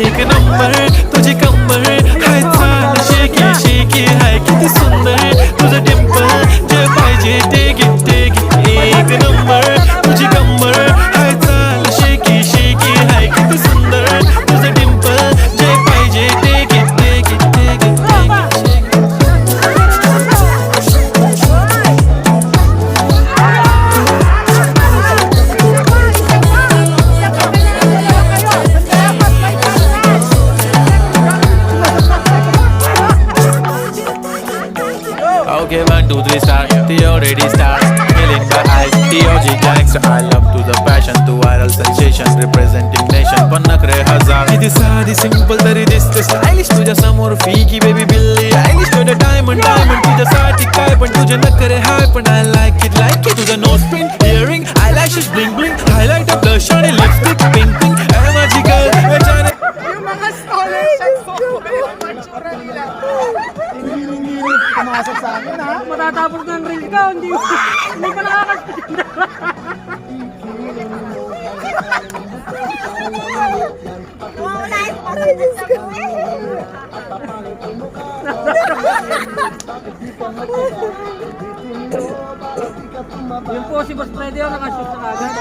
एक नंबर तुझी कंबर हाय चाल शेकी शेकी हाय किती सुंदर तुझं डिंपल जे पाहिजे ते घे एक नंबर तुझी कंबर हाय चाल शेकी शेकी हाय किती सुंदर तुझं डिंपल जे पाहिजे ते घे Okay, 1, 2, 3, start. The already starts. Feeling my eyes. The OG gangster. I love to the passion, to viral sensation, representing nation. पण नखरे हजार. किती साधी simple तरी दिसते stylish. तुझ्या समोर फीकी baby बिल्ली आयलिश. तुझं diamond तुझ्यासाठी काय पण तुझे नखरे हाय पण I like it. तुझं nose pin, earring, eyelashes bling bling, highlighter, blush आणि lipstick pink pink. अरे माझी girl, बेचारे. Pumasok sa akin ha. Matatapos ng reel ka, hindi ka nakakasinda. Yung po si Boss Freddy yung nakashoot na agad.